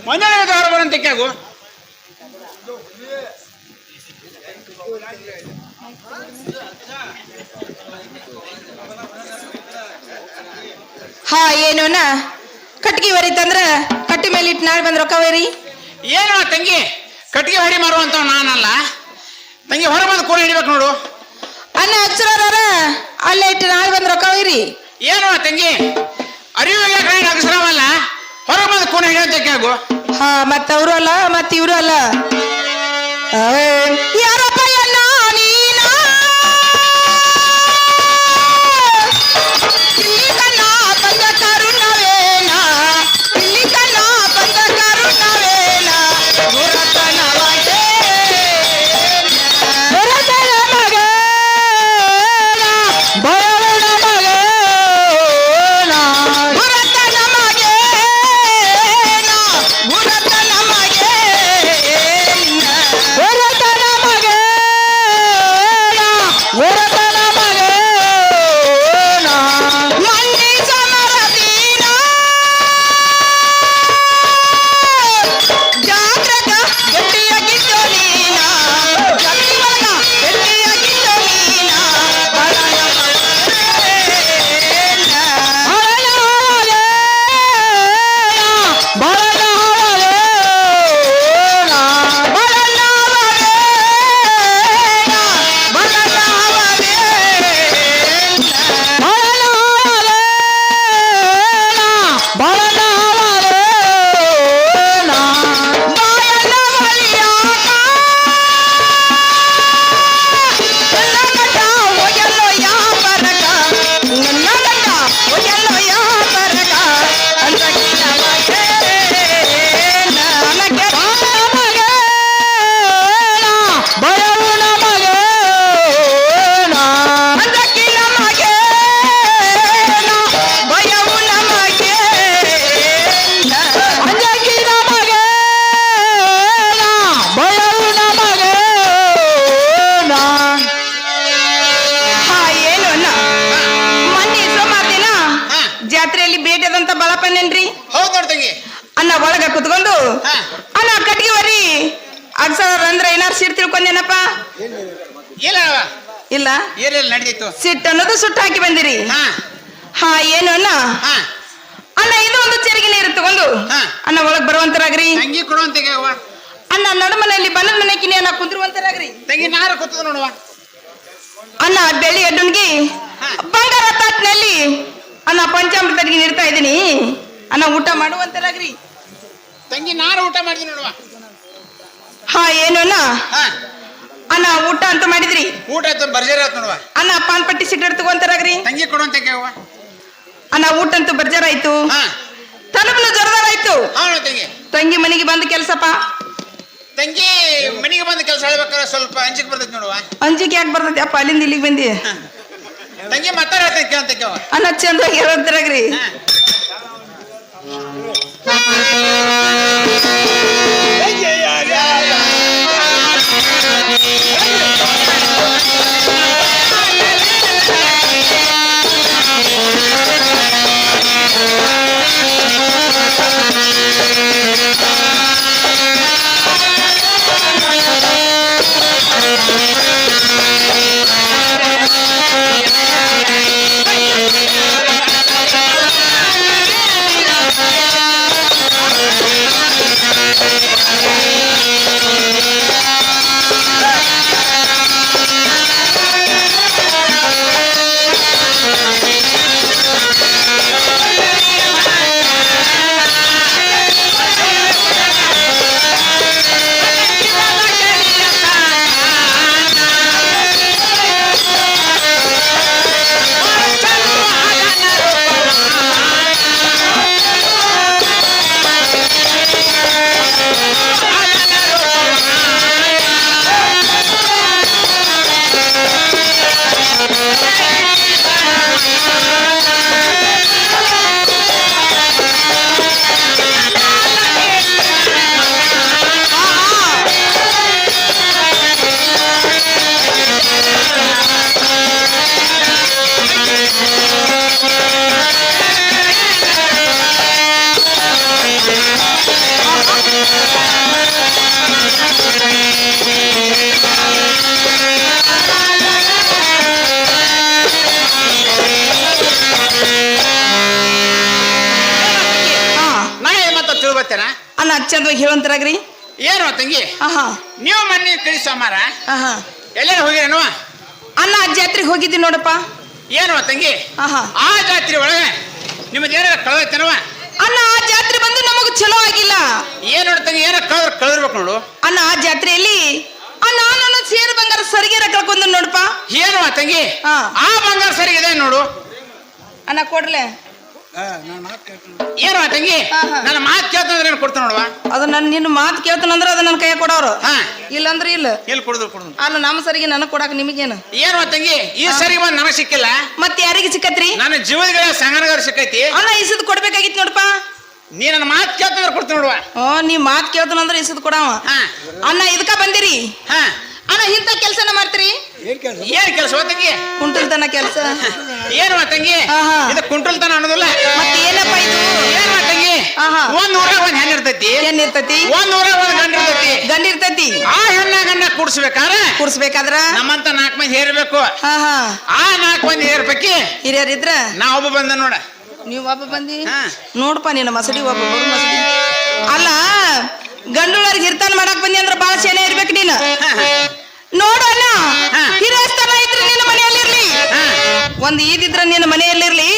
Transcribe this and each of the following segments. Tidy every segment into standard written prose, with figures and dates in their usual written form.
ಮನೆ ಬರಂತೆ ಆಗು ಹಾ ಏನೋನ ಕಟ್ಗಿ ಹೊರಿತಂದ್ರ ಕಟ್ಟಿ ಮೇಲೆ ಇಟ್ಟು ನಾಳೆ ಬಂದ್ ರೊಕ್ಕ ಹೊರಿ. ಏನೋ ತಂಗಿ ಕಟ್ಟಿಗೆ ಹೊರಿ ಮಾರುವಂತ ನಾನಲ್ಲ ತಂಗಿ, ಹೊರ ಬಂದು ಕೋಣೆ ಹಿಡಿಬೇಕು ನೋಡು. ಅನ್ನ ಹಚ್ಚರ ಅಲ್ಲೇ ಇಟ್ಟು ನಾಳೆ ಬಂದ್ ರೊಕ್ಕ ಹೊಯ್ರಿ. ಏನೋ ತಂಗಿ ಅರಿವಿಗೆ ಅಕ್ಷರವಲ್ಲ, ಹೊರ ಬಂದು ಕೋಣೆ ಹಿಡಿಯುವಂತೆ ಆಗು. ಹಾ ಮತ್ತ ಅವರು ಅಲ್ಲ ಮತ್ತ ಇವರು ಅಲ್ಲ. ಯಾರಪ್ಪ ಜಾತ್ರೆಯಲ್ಲಿ ಬೇಟದಂತ ಬಳಪನೇನ್ರಿ? ಹೌದು ನೋಡ್ತಂಗಿ. ಅನ್ನ ಒಳಗ ಕುತ್ಕೊಂಡು ಅನ್ನ ಕಟ್ಗಿ ಹೊರಿ ಅಗ್ಸರ ಅಂದ್ರೆ ಏನಾರು ಸಿಟ್ಟು ತಿಳ್ಕೊಂಡೇನಪ್ಪ? ಇಲ್ಲ ಇಲ್ಲ ನಡೀತು. ಸಿಟ್ಟು ಅನ್ನೋದು ಸುಟ್ಟು ಹಾಕಿ ಬಂದಿರಿ. ಹಾ ಏನು ಅನ್ನ ಅನ್ನ ಇದು ಒಂದು ಚೆರಿಗೆ ನೀರು ತಗೊಂಡು ಅನ್ನ ಒಳಗ್ ಬರುವಂತರಾಗ್ರಿ. ತಂಗಿ ಕೊಡುವಂತೆಗೆ ಅನ್ನ ನಡುಮನೆಯಲ್ಲಿ ಬಲದ ಮನೆಕಿನಿ ಅನ್ನ ಕುಂದಿರುವಂತರಾಗ್ರಿ. ತಂಗಿ ನಾರ ಕೂತದ ನೋಡುವ. ಅನ್ನ ಬೆಳ್ಳಿ ಅಡ್ಡುನ್ಗಿ ಬಂಗಾರ ತಾಟ್ನಲ್ಲಿ ಅನ್ನ ಪಂಚಾಮೃತ ಅಡಿಗೆ ನೀಡ್ತಾ ಇದ್ದೀನಿ. ಅನ್ನ ಊಟ ಮಾಡುವಂತರಾಗ್ರಿ. ತಂಗಿ ನಾರು ಊಟ ಮಾಡಿದ್ವಿ ನೋಡುವ. ಹಾ ಏನು ಅನ್ನ ಊಟ ಅಂತ ಮಾಡಿದ್ರಿ? ಊಟ ಆಯ್ತು, ಬರ್ಜರಿ ಆಯ್ತು ನೋಡುವ. ಅನ್ನ ಪಾನ್ ಪಟ್ಟಿ ಸಿಗರೇಟ್ ತಗೊಂತಾರಾಗ್ರಿ. ತಂಗಿ ಕೊಡುವಂತೆಗೆ ಅನ್ನ ಊಟ ಅಂತೂ ಬರ್ಜಾರ ಆಯ್ತು, ತಲುಪಲು ಜೋರದಾರ ಆಯ್ತು. ತಂಗಿ ಮನೆಗೆ ಬಂದ ಕೆಲ್ಸಪ್ಪ. ತಂಗಿ ಮನೆಗೆ ಬಂದ ಕೆಲಸ ಹೇಳ್ಬೇಕಾದ್ರೆ ಸ್ವಲ್ಪ ಅಂಜಿಕೆ ಬರ್ತೈತಿ ನೋಡುವ. ಅಂಜಿಕೆ ಯಾಕೆ ಬರ್ತೈತಿ ಅಪ್ಪ? ಅಲ್ಲಿಂದ ಇಲ್ಲಿಗೆ ಬಂದಿ. ತಂಗಿ ಮಾತಾಡತ್ತೆ ಕೇಳ್ತಕ್ಕೆ ಅನ್ನ ಚಂದಾಗಿ ಹೇಳಂತರಾಗ್ರಿ. ತಿಳಿದು ಬರ್ತೇನ ಅಣ್ಣ ಚಂದವಾಗಿ ಹೇಳುವಂತರಾಗ್ರಿ. ಏನು ತಂಗಿ ಆಹಾ ನೀವು ಮನೆ ಕಳಿ ಸೋಮಾರ ಆಹಾ ಎಲ್ಲರೂ ಹೋಗಿರೇನು? ಅಣ್ಣ ಆ ಜಾತ್ರೆಗೆ ಹೋಗಿದ್ದೀನಿ ನೋಡಪ್ಪ. ಏನು ತಂಗಿ ಆಹಾ ಆ ಜಾತ್ರೆ ಒಳಗೆ ನಿಮ್ಮದು ಏನಾರ ಕಳೆದೈತೇನವ? ಅಣ್ಣ ಆ ಜಾತ್ರೆ ಬಂದು ನಮಗ್ ಚಲೋ ಆಗಿಲ್ಲ. ಏನ್ ನೋಡ್ ತಂಗಿ ಏನ ಕಳೆದಿರ್ಬೇಕು ನೋಡು. ಅಣ್ಣ ಆ ಜಾತ್ರೆಯಲ್ಲಿ ಅಣ್ಣ ನನ್ನ ಸೇರು ಬಂಗಾರ ಸರಿಗೆರ ಕಳ್ಕೊಂಡ್ ನೋಡಪ್ಪ. ಏನು ತಂಗಿ ಹಾ. ಆ ಬಂಗಾರ ಸರಿಗಿದೆ ನೋಡು. ಅಣ್ಣ ಕೊಡ್ಲೆ ಏನು ತಂಗಿ ಆಹಾ. ನನ್ನ ಮಾತು ಕೇಳ್ತಂದ್ರೆ ಏನು ಕೊಡ್ತಾನ ನೋಡುವ. ಅದು ನಿನ್ನ ಮಾತು ಕೇಳ್ತಾನಂದ್ರ ಅದ ನನ್ನ ಕೈಯ ಕೊಡೋರು. ಹಾ ಇಲ್ಲಂದ್ರ ಇಲ್ಲ. ಎಲ್ಲಿ ಕೊಡುದು ಅಲ್ಲ ನಮ್ಮ ಸರಿಗೆ ನನಗ್ ಕೊಡಾಕ ನಿಮಗೇನು? ಏನು ತಂಗಿ ಈ ಸರಿ ಬಂದ್ ನನಗ್ ಸಿಕ್ಕಿಲ್ಲ, ಮತ್ತೆ ಯಾರಿಗೆ ಸಿಕ್ಕತ್ರಿ? ನನ್ನ ಜೀವದ ಸಂಗನಗಾರ ಸಿಕ್ಕೈತಿ. ಅಣ್ಣ ಇಸದ್ ಕೊಡ್ಬೇಕಾಗಿತ್ತು ನೋಡಪ್ಪ. ನೀ ನನ್ನ ಮಾತು ಕೇಳ್ತಂದ್ರೆ ಕೊಡ್ತಾನ ನೋಡುವ. ನೀ ಮಾತು ಕೇಳ್ತಾನಂದ್ರ ಇಸದ್ ಕೊಡವ. ಹಾ ಅಣ್ಣ ಇದಕ್ಕ ಬಂದಿರಿ? ಹಾ ಅಣ್ಣ ಇಂಥ ಕೆಲ್ಸನ ಮಾಡ್ತೀರಿ? ಏನ್ ಕೆಲಸ ತಂಗಿ? ಕುಂಟಲ್ತನ ಕೆಲ್ಸ. ಏನು ತಂಗಿ ಆಹಾ. ಇದು ಕುಂಟಲ್ತನ ಅನ್ನೋದಿಲ್ಲ. ಮತ್ತೆ ಏನಪ್ಪ ಇದು? ಏನು ತಂಗಿ ಆಹಾ. ಒಂದ್ ಊರಾಗ ಒಂದ್ ಹೆಣ್ಣು ಇರ್ತೈತಿ, ಏನ್ ಇರ್ತೈತಿ? ಒಂದ್ ಊರಾಗ ಒಂದ್ ಗಂಡ ಇರ್ತೈತಿ. ಗಂಡ ಇರ್ತೈತಿ. ಆ ಹೆಣ್ಣ ಗಂಡ ಕೂಡ್ಸ್ಬೇಕಾದ್ರೆ ಕೂರ್ಸ್ಬೇಕಾದ್ರ ನಮ್ಮಂತ 4 ಮಂದಿ ಹೇರ್ಬೇಕು. ಹಾ ಹಾ ಆ 4 ಮಂದಿ ಹೇರ್ಬೇಕಿ ಹಿರಿಯರಿದ್ರ ನಾ ಒಬ್ಬ ಬಂದ ನೋಡ. ನೀವ್ ಒಬ್ಬ ಬಂದಿ? ಹಾ. ನೋಡಪ್ಪ ನಿನ್ನ ಮಸಡಿ ಒಬ್ಬ ಬರು ಮಸಡಿ. ಅಲ್ಲ ಗಂಡುಳರಿಗೆ ಹಿರ್ತಾನ ಮಾಡಕ್ ಬಂದಿ ಅಂದ್ರ ಬಾಳ ಸೇನೆ ಇರ್ಬೇಕು ನೀನು. ನೋಡು ಅಣ್ಣ ಹಾ. ಹಿರಿಯಸ್ಥಾನ ಇದ್ರೆ ನಿನ್ನ ಮನೆಯಲ್ಲಿರ್ಲಿ, ಹಾ. ಒಂದ್ ಈದಿದ್ರ ನಿನ್ನ ಮನೆಯಲ್ಲಿರ್ಲಿ.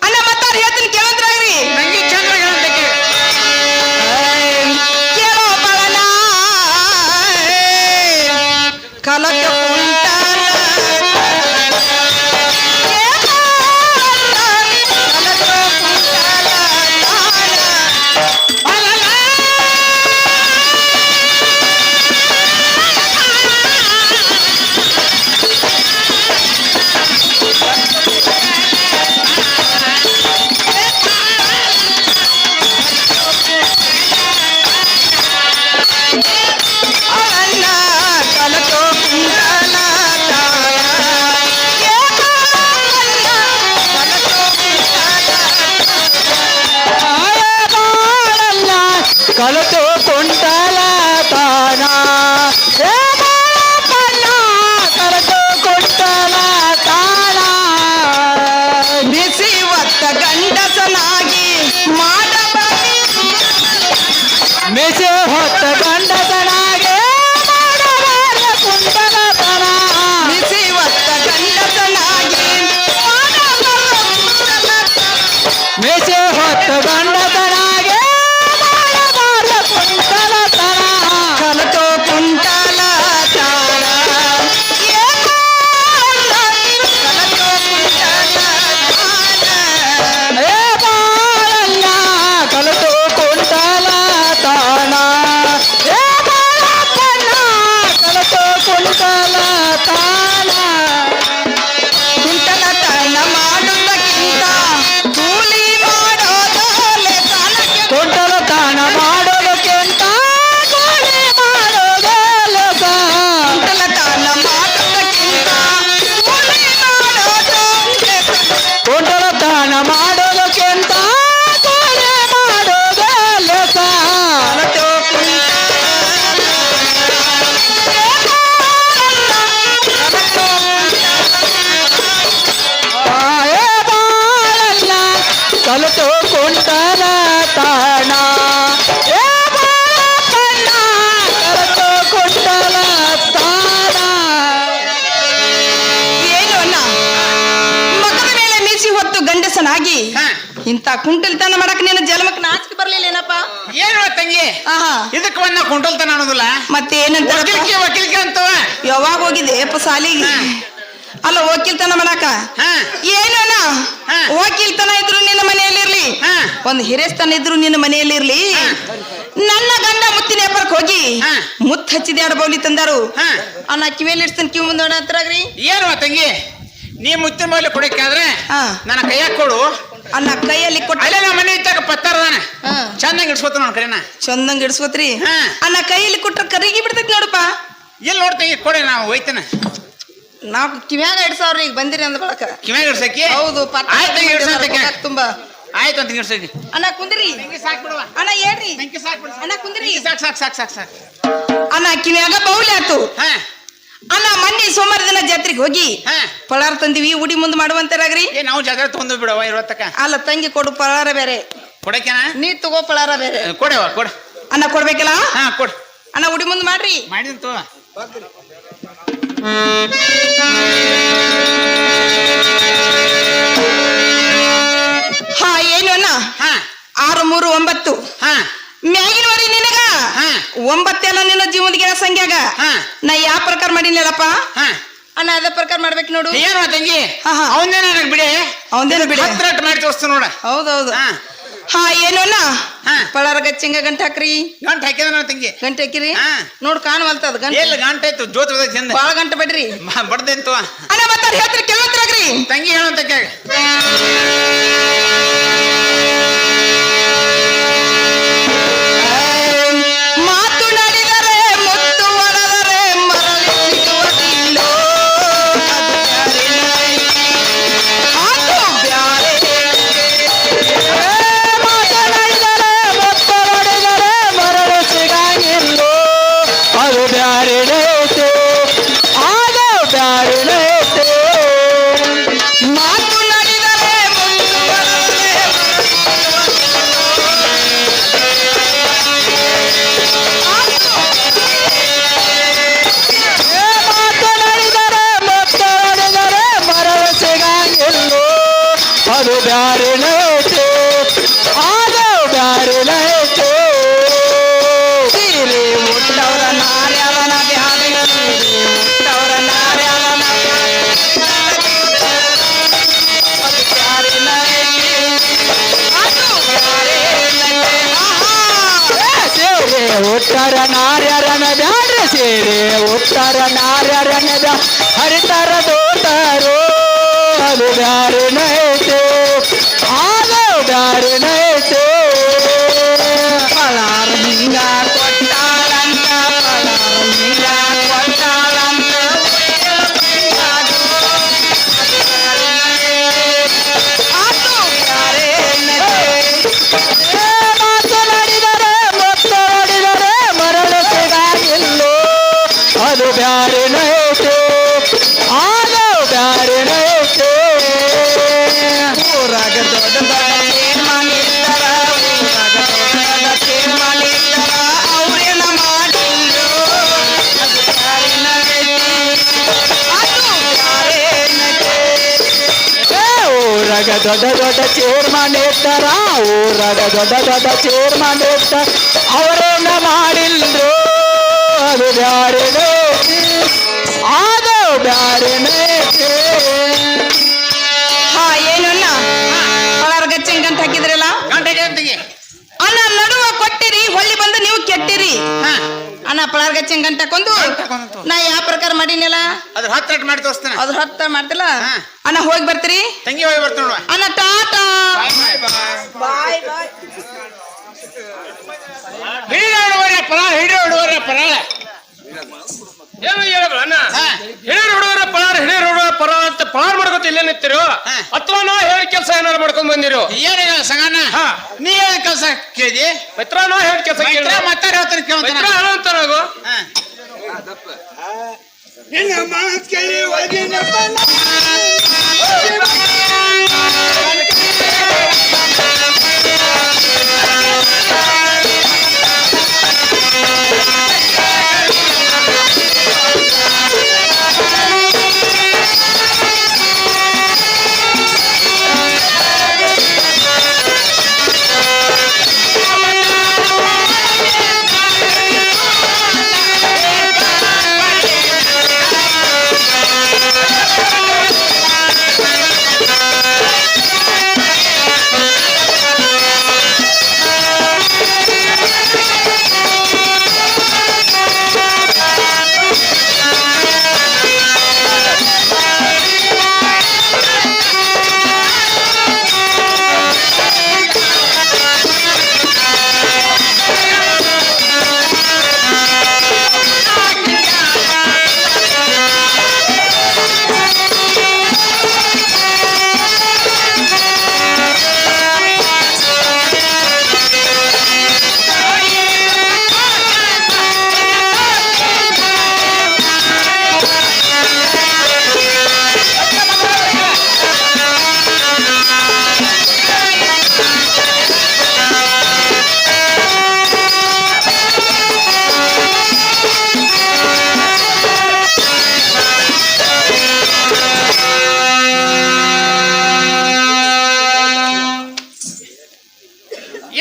ಅಣ್ಣ ಮತ್ತಾರ ಹೇಳ್ತೀನಿ ಕೇಳಂತ್ರಾಗ್ರಿ. ನಂಗೆ ಚಂದ್ರ ಹೇಳಂತಕ್ಕೆ ಕೇಳೋ ಬಾಳಣ್ಣ ಕಲಕ ಕುಂಟಾನ ಕಲತು ಕೊಂಡಲ ತಾನ ಕಲತು ಕೊಂಡಲ ತಾನ ಬಿಸಿ ಒತ್ತ ಗಂಡಸನಾಗಿ ಮಾಡಬಾರಿ ಮೆಸೆ ಹೊತ್ತ ಗಂಡಸನಾಗೆ ಮಾಡಬಾರ ಕುಂಡಲ ತನ ಬಿಸಿ ಒತ್ತ ಗಂಡಸನಾಗಿ ಮೆಸೆ ಹೊತ್ತ ಗಂಡಸನಾಗೆ ಮಾಡಬಾರ ಕುಂಡಲ ತನ ಕಲತೋ ಕುಂಟಲ ತಾಳ ಕಲತೋ ಕುಂಟಲ ಏ ಬಾಳಣ್ಣ ಕಲತು ಕೊಂಡಲ ತಾನ ಏ ಬಾಳಪ್ಪಣ್ಣ ಕಲತು ಕೊಂಡಲ ತಾನ ಕುಂಟಲ ತಾಳ ಮಾಡುವುದಕ್ಕಿಂತ ಕೂಲಿ ಮಾಡೋದು ಲೆಕ್ಕನಕ್ಕೆ. ಕೊಂಡಲ ತಾನ ಮಾಡೋದಕ್ಕಿಂತ ಕೂಲಿ ಮಾಡೋದೇ ಲೆಕ್ಕ. ಕುಂಟಲ ತಾಳ ಮಾಡುವುದಕ್ಕಿಂತ ಕೂಲಿ ಮಾಡೋದು ಲೆಕ್ಕ. ಕೊಂಡಲ ತಾನ ಮಾಡೋದಕ್ಕಿಂತ ಕೂಲಿ ಮಾಡೋದೇ ಲೆಕ್ಕ. ಕಲತೋ ಏ ಬಾಳಣ್ಣ ಕಲತು ಕೊಂಡಲ ತಾಣ ಏ ಬಾಳಪ್ಪಣ್ಣ ಕಲತು ಕೊಂಡಲ ತಾಣ ಏನು ಅಣ್ಣ ಮಗದ ಮೇಲೆ ಮೀಸಿ ಹೊತ್ತು ಗಂಡಸನಾಗಿ ಹಾ. ಇಂಥ ಕುಂಟಲ್ತನ ಮಾಡಕ್ ನಿನ್ನ ಜನ್ಮಕ್ಕೆ ನಾಚಿಕೆ ಬರ್ಲಿಲ್ಲ ಏನಪ್ಪ? ಏನು ತಂಗಿ ಆಹಾ ಇದಕ್ಕೆ ಒಂದ್ ಕುಂಟಲ್ತನ ಅನ್ನೋದಿಲ್ಲ. ಮತ್ತೆ ಏನಂತ ವಕೀಲ್ಕೆ ಅಂತವ. ಯಾವಾಗ ಹೋಗಿದೆ ಅಪ್ಪ ಸಾಲಿಗೆ? ಹಾ. ಅಲ್ಲ ವಕೀಲ್ತನ ಮಾಡಾಕ ಹಾ ಏನು ಅಣ್ಣ ಹಾ. ವಕೀಲ್ತನ ಇದ್ರು ನಿನ್ನ ಮನೆಯಲ್ಲಿರ್ಲಿ, ಹಾ. ಒಂದು ಹಿರೇಸ್ತನ ಇದ್ರು ನಿನ್ನ ಮನೆಯಲ್ಲಿರ್ಲಿ. ಹಾ. ನನ್ನ ಗಂಡ ಮುತ್ತಿನ ವ್ಯಾಪಾರಕ್ಕೆ ಹೋಗಿ ಹಾ. ಮುತ್ತು ಹಚ್ಚಿದ ಎರಡು ಬೌಲಿ ತಂದಾರು. ಹಾ. ಅಣ್ಣ ಕಿವಿಯಲ್ಲಿ ಇಡ್ತಾನೆ ಕಿವಿ ಮುಂದೋಣ ಹತ್ರಾಗ್ರಿ. ಏನು ತಂಗಿ ನೀ ಮುತ್ತಿನ ಮೌಲ್ಯ ಕೊಡಕ್ಕಾದ್ರೆ ಹಾ. ನನ್ನ ಕೈಯಾಗ ಕೊಡು. ಅಣ್ಣ ಕೈಯಲ್ಲಿ ಕೊಟ್ಟ ಅಲ್ಲೇ ನಮ್ಮ ಮನೆ ಇದ್ದಾಗ ಪತ್ತಾರದಾನ ಹಾ. ಚಂದಂಗ್ ಇಡ್ಸ್ಕೊತ ನೋಡ್ ಕರೆನ. ಚಂದಂಗ್ ಇಡ್ಸ್ಕೊತ್ರಿ. ಹಾ. ಅಣ್ಣ ಕೈಯಲ್ಲಿ ಕೊಟ್ರ ಕರಿಗಿ ಬಿಡ್ತೈತಿ ನೋಡಪ್ಪ. ಇಲ್ಲಿ ನೋಡ್ತಂಗಿ ಕೊಡೆ ನಾವು ಒಯ್ತೇನೆ. ನಾವು ಕಿವ್ಯಾಗ ಇಡ್ಸಾವ್ರಿ ಈಗ ಬಂದಿರಿ ಅಂದ ಬಳಕ. ಕಿವ್ಯಾಗ ಇಡ್ಸಕ್ಕಿ. ಹೌದು ಆಯ್ತು ತಂಗಿ ಇಡ್ಸಂತಕ್ಕೆ. ತುಂಬಾ ಆಯ್ತು ಅಂತ ಇಡ್ಸಕ್ಕಿ. ಅಣ್ಣ ಕುಂದ್ರಿ. ತಂಗಿ ಸಾಕ್ ಬಿಡುವ. ಅಣ್ಣ ಹೇಳ್ರಿ. ತಂಗಿ ಸಾಕ್ ಬಿಡು. ಅಣ್ಣ ಕುಂದ್ರಿ. ಸಾಕ್ ಸಾಕ್ ಸಾಕ್ ಸಾಕ್ ಸಾಕ್. ಅಣ್ಣ ಕಿವ್ಯಾಗ ಬೌಲಿ ಆತು. ಹಾ ಅಣ್ಣ ಮೊನ್ನೆ ಸೋಮವಾರ ದಿನ ಜಾತ್ರೆಗೆ ಹೋಗಿ ಹಾ. ಪಳಾರ ತಂದಿವಿ, ಉಡಿ ಮುಂದೆ ಮಾಡುವಂತಾರಾಗ್ರಿ. ನಾವು ಜಾತ್ರೆ ತಗೊಂಡು ಬಿಡವ ಇರುವತ್ತಕ್ಕ. ಅಲ್ಲ ತಂಗಿ ಕೊಡು ಪಳಾರ ಬೇರೆ. ಕೊಡಕ್ಯಾನ ನೀ ತಗೋ ಪಳಾರ ಬೇರೆ ಕೊಡವ ಕೊಡ ಅನ್ನ ಕೊಡ್ಬೇಕಲ್ಲ ಹಾ ಕೊಡು ಅನ್ನ ಉಡಿ ಮುಂದ್ ಮಾಡ್ರಿ ಮಾಡಿದಂತು ಹಾ ಏನು ಅನ್ನ ಹಾ 6 3 9 ಹಾ ಮ್ಯಾಗಿನ ವರಿ ನಿನಗ ಹಾ 9 ಎಲ್ಲ ನಿನ್ನ ಜೀವನದ ಸಂಖ್ಯಾಗ ಹಾ ನಾ ಯಾವ ಪ್ರಕಾರ ಮಾಡಿನಲ್ಲಪ್ಪ ಹಾ ಅನ್ನ ಅದೇ ಪ್ರಕಾರ ಮಾಡ್ಬೇಕು ನೋಡು ಏನು ತಂಗಿ ಹಾ, ಹಾ. ಅವನೇನ ನನಗೆ ಬಿಡಿ ಅವಂದೇನು ಬಿಡಿ ಹತ್ರ ಮಾಡಿ ತೋರಿಸ್ತು ನೋಡ ಹೌದೌದು ಹಾ ಹಾ ಏನು ಅನ್ನ ಹಾ ಪಳಾರ ಗಚ್ಚಿಂಗ ಗಂಟೆ ಹಾಕ್ರಿ ಗಂಟೆ ಹಾಕಿದ ನಾವು ತಂಗಿ ಗಂಟೆ ಹಾಕಿರಿ ಹಾ. ನೋಡ್ ಕಾಣವಲ್ತದ ಗಂಟೆ ಎಲ್ಲ ಗಂಟೆ ಆಯ್ತು ಜೋತ್ ಬದೈತಿ ಚಂದ ಬಾಳ ಗಂಟೆ ಬಿಡ್ರಿ ಬಡ್ದೆಂತು ಅನ್ನ ಮತ್ತ ಹೇಳ್ತೀರಿ ಕೇಳ್ತಿರಾಗ್ರಿ ತಂಗಿ ಹೇಳುವಂತ ಕೇಳಿ ಮಾತು ನಡೆದರೆ ಮುತ್ತು ಒಡೆದರೆ ಮರಳಿ ಸಿಗುವುದಿಲ್ಲೋ ಅದು ಬ್ಯಾರೆ ಮಾತನಾಡಿದರೆ ಮತ್ತೊಡೆದರೆ ಮರಳು ಸಿಗಂಗಿಲ್ಲೋ ಅದು ಬ್ಯಾರಿಡೈತೆ ಅದು ಬ್ಯಾರಿಡೈತೆ ಮಾತು ನಡೆದರೆ ಮುತ್ತು ಒಡೆದರೆ ಮಾತನಾಡಿದರೆ ಮತ್ತೊಡೆದರೆ ಮರಳು ಸಿಗಂಗಿಲ್ಲೋ ಅದು ಬ್ಯಾರಿಡೈತೆ ಅದು ಬ್ಯಾರಿಡೈತೆ ಸೀರೆ ಮುಟ್ಟವರ ನಾರ್ಯಾರನ ಬ್ಯಾರೆ ಸೀರೆ ಮುಟ್ಟವರ ನಾರ್ಯಾರನ ಸೇರೆ ಉತ್ತರ ನಾರ್ಯರನ ಬ್ಯಾಡ್ರೆ ಸೇರೆ ಉತ್ತರ ನಾರ್ಯರನ ಹರಿತರ ದೋತರು ಅದು ಬ್ಯಾರಿನೈತೆ ಅದು ಬ್ಯಾರಿನೈತೆ ಪಳಾರ ಹಿಂಗ ಕೊಟ್ಟಾಳಂತ ಪಳಾರ ಹಿಂಗ ಕೊಟ್ಟಾಳಂತ ಮಾತನಾಡಿದರೆ ಮತ್ತೊಡಿದರೆ ಮರಳು ಸಿಗಂಗಿಲ್ಲೋ ಅದು ಬ್ಯಾರಿನೈತೆ ಅದು ಬ್ಯಾರಿನೈತೆ ಊರಾಗ ದೊಡ್ಡ ದೊಡ್ಡ ತೀರ್ಮಾನ ಇರ್ತಾರ ಊರಾಗ ದೊಡ್ಡ ತೀರ್ಮಾನ ಇರ್ತಾರ ಅವ್ರೇನ ಮಾಡಿದ್ರು ಅದು ಬ್ಯಾರೇನೈತಿ. ಊರಾಗ ದೊಡ್ಡ ದೊಡ್ಡ ಚೇರ್ಮನ್ ಇರ್ತಾರ ಊರಾಗ ದೊಡ್ಡ ದೊಡ್ಡ ಚೇರ್ಮನ್ ಇರ್ತಾರ ಅವರೇನ ಮಾಡಿಲ್ರು ಅದು ಬ್ಯಾರಿನೈತಿ ಅದು ಬ್ಯಾರಿನೈತಿ ಹಾ ಏನು ಅನ್ನ ಪಳಾರ ಗಚ್ಚಂಗ್ ಅಂತ ಹಾಕಿದ್ರಲ್ಲ ಗಂಟೆ ತಂಗಿ ಅನ್ನ ನಡುವ ಕೊಟ್ಟಿರಿ ಹೊಳ್ಳಿ ಬಂದು ನೀವು ಕೆಟ್ಟಿರಿ ಹಾ ಅನ್ನ ಪಳಾರ ಗಚ್ಚಂಗ್ ಗಂಟ ಕೊಂದು ಕೊಂದು. ನಾ ಯಾವ ಪ್ರಕಾರ ಮಾಡೀನಿಲ್ಲ ಅದ್ರ ಹತ್ರ ಮಾಡಿ ತೋರಿಸ್ತಾನೆ ಅದ್ರ ಹತ್ತ ಮಾಡ್ತಿಲ್ಲ ಹಾ. ಅನ್ನ ಹೋಗಿ ಬರ್ತೀರಿ ತಂಗಿ ಹೋಗಿ ಬರ್ತಾನೆ ನೋಡುವ ಅನ್ನ ಟಾಟಾ ಹಿಡಿದವರ ಪರಾಳ ಹಿಡಿದವರ ಪರಾಳ ಏನು ಹೇಳಲ್ಲ ಅಣ್ಣ ಹಾ. ಹಿರಿಯರು ಹುಡುಗರ ಪಲಾರ ಹಿರಿಯರು ಹುಡುಗರ ಪಲಾರ ಅಂತ ಪಲಾರ್ ಮಾಡ್ಕೊತ ಇಲ್ಲೇ ನಿಂತಿರೋ ಹಾ. ಅಥವಾ ನಾ ಹೇಳಿ ಕೆಲಸ ಏನಾರು ಮಾಡ್ಕೊಂಡ್ ಬಂದಿರೋ ಏನಿಲ್ಲ ಸಂಗಣ್ಣ ಹಾ. ನೀ ಹೇಳ ಕೆಲಸ ಕೇಳಿ ಮಿತ್ರ ನಾ ಹೇಳಿ ಕೆಲಸ ಕೇಳ ಮತ್ತೆ ಹೇಳ್ತಾನೆ ಮಿತ್ರ ಕೇಳ್ತಾನ ಹೇಳಂತ ನಾವು ಹಾ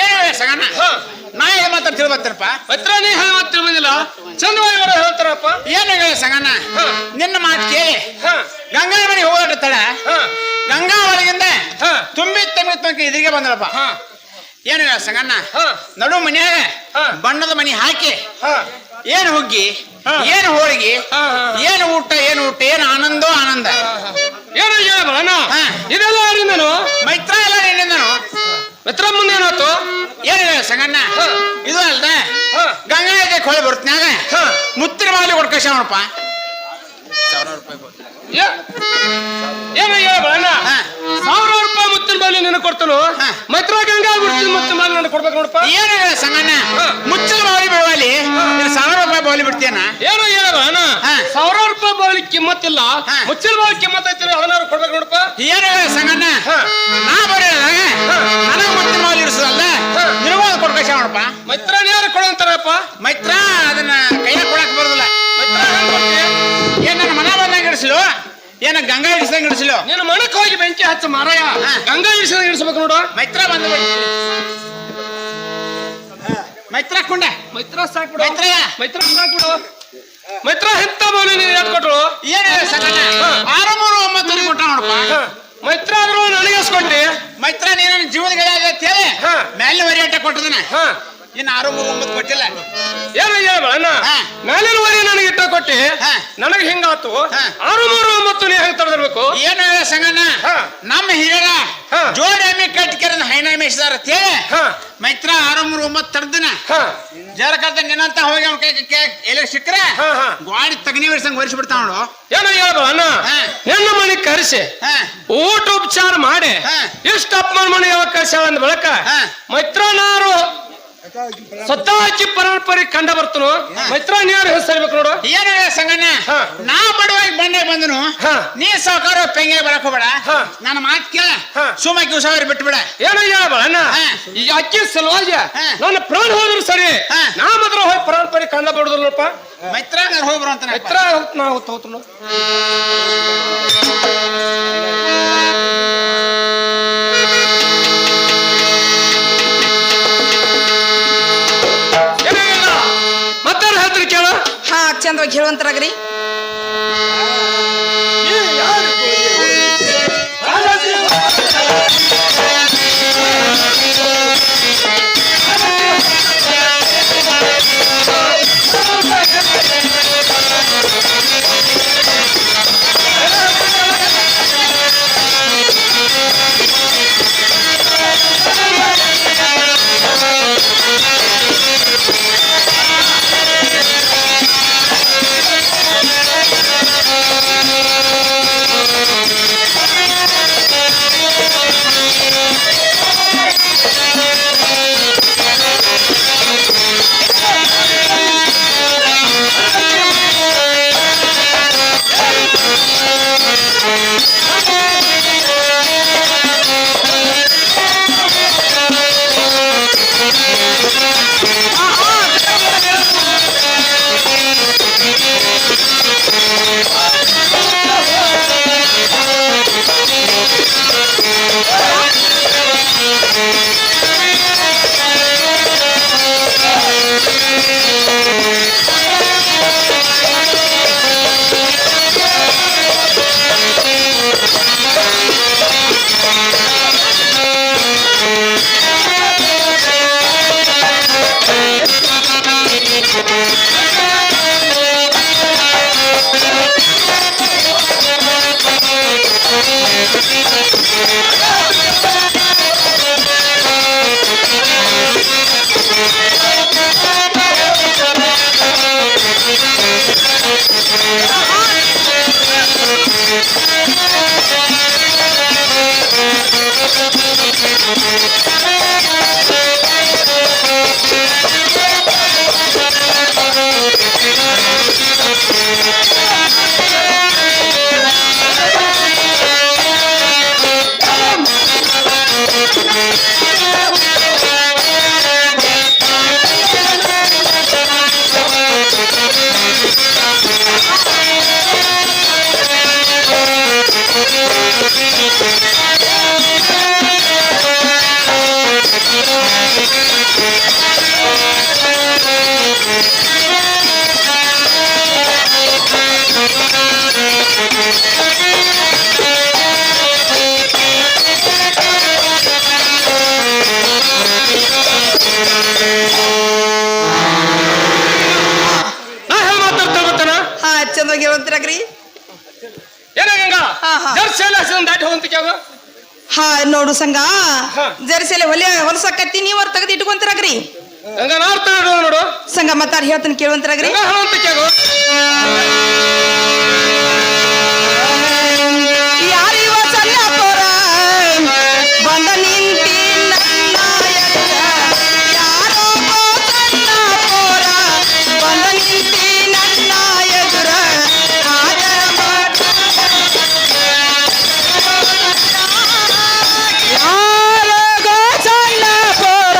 ಏನು ಸಗಣ್ಣ ನಾ ಏನು ಮಾತಾಡ್ ತಿಳ್ಬತ್ತೇನಪ್ಪ ಮೈತ್ರ ನೀ ಹೇಳಿ ಮಾತು ತಿಳಿದಿಲ್ಲ ಚಂದವಾಗಿ ಅವರು ಹೇಳ್ತಾರಪ್ಪ ಏನು ಹೇಳಿ ಸಗಣ್ಣ ನಿನ್ನ ಮಾತು ಕೇಳಿ ಗಂಗಾ ಮನೆಗೆ ಹೋಗಟ್ಟತ್ತಳ ಗಂಗಾ ಒಳಗಿಂದ ತುಂಬಿ ತಮ್ಮಿ ಎದುರಿಗೆ ಬಂದಳಪ್ಪ ಏನು ಹೇಳ ಸಂಗಣ್ಣ ನಡು ಮನ್ಯಾಗ ಬಣ್ಣದ ಮನಿ ಹಾಕಿ ಏನು ಹುಗ್ಗಿ ಏನು ಹೋಳಿಗೆ ಏನು ಊಟ ಏನು ಆನಂದ ಏನು ಇದೆಲ್ಲ ಯಾರಿಂದನು ಮೈತ್ರ ಎಲ್ಲ ನಿನ್ನಿಂದನು ಮಿತ್ರ ಮುಂದೆ ಏನಾಯ್ತು ಏನು ಹೇಳ ಸಂಗಣ್ಣ ಇದು ಅಲ್ದ ಗಂಗಾಗೆ ಕೊಳೆ ಬರ್ತನ್ಯಾಗ ಮುತ್ತಿನ ಮಾಲಿ ಕೊಡ್ಕಶ ನೋಡಪ್ಪ ಏನು ಹೇಳಣ್ಣ 1000 ರೂಪಾಯಿ ಮುತ್ತಿನ ಬಾಲಿ ನಿನಗೆ ಕೊಡ್ತನು ಮೈತ್ರ ಗಂಗಾ ಮುತ್ತಿನ ಬಾಲಿ ನನಗೆ ಕೊಡ್ಬೇಕು ನೋಡಪ್ಪ ಏನು ಹೇಳ ಸಂಗಣ್ಣ ಮುಚ್ಚಲ ಬಾವಿ ಬಿಡುವಲ್ಲಿ 1000 ರೂಪಾಯಿ ಬಾಲಿ ಬಿಡ್ತೀಯನ ಏನು ಹೇಳಣ್ಣ 1000 ರೂಪಾಯಿ ಬಾಲಿ ಕಿಮ್ಮತ್ತಿಲ್ಲ ಮುಚ್ಚಲ ಬಾಲಿ ಕಿಮ್ಮತ್ ಐತಿ ಅದನ್ನಾರು ಕೊಡ್ಬೇಕು ನೋಡಪ್ಪ ಏನು ಹೇಳ ಸಂಗಣ್ಣ ನಾ ಬರೋದಾಗ ನನಗೆ ಮುತ್ತಿನ ಬಾಲಿ ಇರಿಸೋದಲ್ಲ ನಿನಗೂ ಅದು ಕೊಡ್ಕಶ ನೋಡಪ್ಪ ಮೈತ್ರ ಯಾರು ಕೊಡಂತಾರಪ್ಪ ಮೈತ್ರ ಅದನ್ನ ಕೈಯಾಗ ಕೊಡಕ್ ಬರೋದಿಲ್ಲ ಮೈತ್ರ ಏನ್ ನನ್ನ ಮನ ಬಂದಂಗ ಇಡಿಸಲು ಏನ ಗಂಗಾ ಇಡಿಸಿದಂಗ ಇಡಿಸಲು ನೀನು ಮನಕ್ಕೆ ಹೋಗಿ ಬೆಂಕಿ ಹಚ್ಚ ಮಾರಾಯ ಗಂಗಾ ಇಡಿಸಿದಂಗ ಇಡಿಸ್ಬೇಕು ನೋಡು ಮೈತ್ರ ಬಂದ ಮೈತ್ರ ಕೊಂಡ ಮೈತ್ರ ಸಾಕ್ಬಿಡು ಮೈತ್ರ ಮೈತ್ರ ಸಾಕ್ಬಿಡು ಮೈತ್ರ ಎಂತ ಬೋಲಿ ನೀನು ಹೇಳ್ಕೊಟ್ರು ಏನ್ ಸಂಗಣ್ಣ 639 ಕೊಟ್ಟ ನೋಡಪ್ಪ ಮೈತ್ರ ಆದ್ರೂ ನನಗೆ ಎಸ್ಕೊಟ್ಟಿ ಮೈತ್ರ ನೀನು ಜೀವದ ಗೆಳೆಯ ಮೇಲೆ ವರಿಯಟ ಕೊಟ್ಟದನ ಇನ್ನು 639 ಕೊಟ್ಟಿಲ್ಲ ಏನು ಹೇಳಣ್ಣ ಮೇಲಿನ ವರಿ ನನಗೆ ಇಟ್ಟ ಕೊಟ್ಟಿ ನನಗೆ ಹಿಂಗಾತು 639 ನೀ ಹೆಂಗ್ ತಡೆದಿರ್ಬೇಕು ಏನು ಹೇಳ ಸಂಗಣ್ಣ ನಮ್ಮ ಹಿರಿಯರ ಜೋಡಿ ಎಮ್ಮೆ ಕಟ್ಕಿರಂದ ಹೈನ ಮೇಯಿಸಿದಾರ ಮೈತ್ರ 639 ತಡ್ದನ ಜರಕತ್ತ ನಿನ್ನಂತ ಹೋಗಿ ಅವ್ನ ಕೈ ಎಲ್ಲಿ ಸಿಕ್ಕ್ರೆ ಗಾಡಿ ತಗನಿ ವರ್ಷಂಗ್ ಒರೆಸಿ ಬಿಡ್ತಾವ ನೋಡು ಏನು ಹೇಳಣ್ಣ ಹೆಣ್ಣು ಮನೆ ಕರೆಸಿ ಊಟ ಉಪಚಾರ ಮಾಡಿ ಇಷ್ಟ ಅಪ್ಪನ ಮನೆ ಯಾವಾಗ ಕರ್ಸ ಅಂದ ಬಳಕ ಮೈತ್ರನಾರು ಸತ್ತಾಕಿ ಪರಂಪರೆ ಕಂಡ ಬರ್ತನು ಮೈತ್ರ ನೀರು ಹೆಸರ್ಬೇಕು ನೋಡು ಏನು ಸಂಗಣ್ಣ ನಾ ಬಡವಾಗಿ ಬಂಡೆ ಬಂದನು ನೀ ಸಾವುಕಾರ ಪೆಂಗೆ ಬರಕ್ ಹೋಗ್ಬೇಡ ನನ್ನ ಮಾತು ಕೇಳ ಸುಮ್ಮಕ್ಕೆ ಉಸಾವರಿ ಬಿಟ್ಬಿಡ ಏನು ಹೇಳಣ್ಣ ಈ ಅಕ್ಕಿ ಸಲುವಾಗಿ ನನ್ನ ಪ್ರಾಣ ಹೋದ್ರು ಸರಿ ನಾ ಮಾತ್ರ ಹೋಗಿ ಪರಂಪರೆ ಕಂಡ ಬಿಡುದಿಲ್ಲಪ್ಪ ಮೈತ್ರ ಹೋಗ್ಬರು ಅಂತ ಮೈತ್ರ ನಾ ಹೋಗ್ತನು ಚಂದವಾಗಿ ಹೇಳುವಂತರಾಗ್ರಿ ನಾ ಹೇಳಿ ಮಾತಾಡ್ತಾ ಬರ್ತಾನ ಹಾ ಚಂದವಾಗಿ ಹೇಳುವಂತಿರಾಗ್ರಿ ಏನ ಗಂಗಾ ಹಾ, ಹಾ. ಜರ್ಸಿ ಎಲ್ಲ ಹಸಿದ ದಾಟಿ ಹೋಗಂತಿಕೆ ಅವ ಹಾ ನೋಡು ಸಂಘ ಹಾ. ಜರ್ಸಿಲೆ ಹೊಲಸಕ್ಕತ್ತಿ ನೀವ್ರ ತೆಗೆದು ಇಟ್ಕೊಂತಿರಾಗ್ರಿ ಗಂಗಾ ನಾರ್ತ ನೋಡು ಸಂಘ ಮತ್ತಾರ ಹೇಳ್ತಾನೆ ಕೇಳುವಂತಿರಾಗ್ರಿ ಗಂಗಾ ಹೇಳುವಂತಿಕೆ ಅವ ಯಾರಿವ ಸಣ್ಣ ಪೋರ ಬಂದ ನಿಂತಿ ನನ್ನ ಎದುರ. ಯಾರೋ ಸಣ್ಣ ಪೋರ ಬಂದ ನಿಂತಿ ನನ್ನ ಎದುರ. ಆದರ ಯಾರಿಗೋ ಸಣ್ಣ ಪೋರ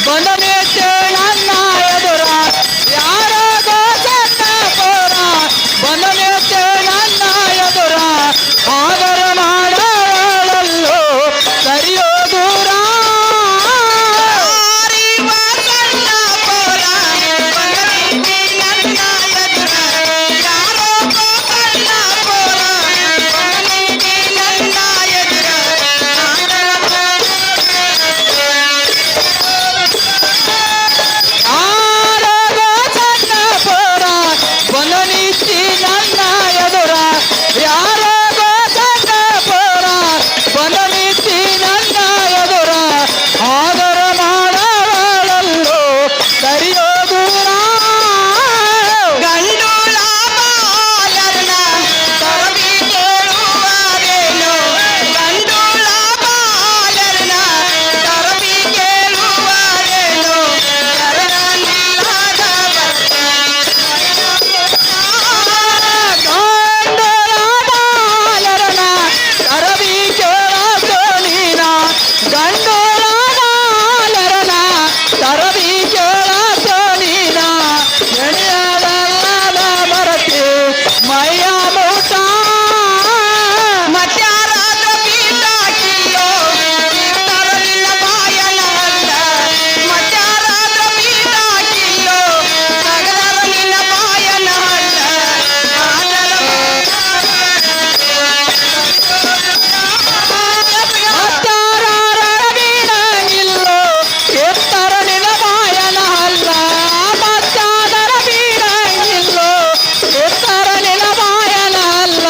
ಬಂದ ನಿಂತು ನನ್ನ ಎದುರ. ಯಾರಿಗೋ ಸಣ್ಣ ಪೋರ ಬಂದ ನಿಂತು ನನ್ನ ಎದುರ. ಆದರ ಮಾಡಲಲ್ಲೋ ಸರಿಯೋ ದೂರ. ಯಾರಿವ ಸಣ್ಣ ಪೋರ ಬಂದ ನಿಂತಿ ನನ್ನ ಎದುರ. ಯಾರೋ ಸಣ್ಣ ಪೋರ ಬಂದ ನಿಂತಿ ನನ್ನ ಎದುರ. ಆದರ ಯಾರಿಗೋ ಸಣ್ಣ ಪೋರ ಬಂದ ನಿಂತು ನನ್ನ ಎದುರ. ಯಾರಿಗೋ ಸಣ್ಣ ಪೋರ ಬಂದ ನಿಂತು ನನ್ನ ಎದುರ. ಆದರ ಮಾಡಲಲ್ಲೋ ಸರಿಯೋ ದೂರ. ಗಂಡುಳ ಬಾಲರನ ತರಬಿ ಕೇಳುವರೇನು. ಗಂಡುಳ ಬಾಲರನ ತರಬಿ ಕೇಳುವರೇನು. ಕರನಿಲ್ಲದ ಗಂಡಲ ಬಾಲರನ ತರವಿ ಕೇಳೋ ನೀನ. ಗಂಡಲ ಬಾಲರನ ತರವಿ ಕೇಳೋ ನೀನ. ಎಣೆಯದಲ್ಲದ ಮರಕ್ಕೆ ಮೈಯ ಮೂಟ. ಮತ್ಯಾರಾದ ಬೀಟಾಕಿಯೋ ತರಲಿಲ್ಲ ಬಾಯನ ಅಲ್ಲ. ಮತ್ಯಾರಾದ ಬೀಟಾಕಿಯೋ ತಗರಲಿಲ್ಲ ಬಾಯನ ಅಲ್ಲ. ಮತ್ತಾರರ ಬೀಡಂಗಿಲ್ಲೋ ಎತ್ತರ ನಿನ ಬಾಯನ ಅಲ್ಲ. ಮತ್ತಾದರ ಬೀಡಂಗಿಲ್ಲೋ ಎತ್ತರ ನಿನ ಬಾಯನ ಅಲ್ಲ.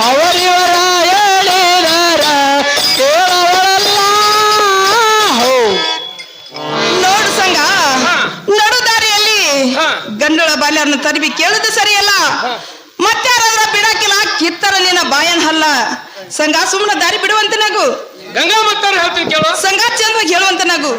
ಅವರಿವರ ಹೇಳಿದರ ಕೇಳವರಲ್ಲ. ಹೋ ನೋಡು ಸಂಘ ಹಾ. ನಡು ದಾರಿಯಲ್ಲಿ ಹಾ. ಗಂಡುಳ ಬಾಲ್ಯರನ್ನ ತರಬಿ ಕೇಳುದು ಸರಿಯಲ್ಲ. ಮತ್ತಾರಾದ್ರ ಬಿಡಾಕಿಲ್ಲ ಕಿತ್ತರ ನಿನ್ನ ಬಾಯನ್ ಹಲ್ಲ. ಸಂಘ ಸುಮ್ಮನೆ ದಾರಿ ಬಿಡುವಂತ ನಗು. ಗಂಗಾ ಮತ್ತಾರ ಹೇಳ್ತೀನಿ ಕೇಳು ಸಂಘ ಚಂದವಾಗಿ ಹೇಳುವಂತ ನಗು.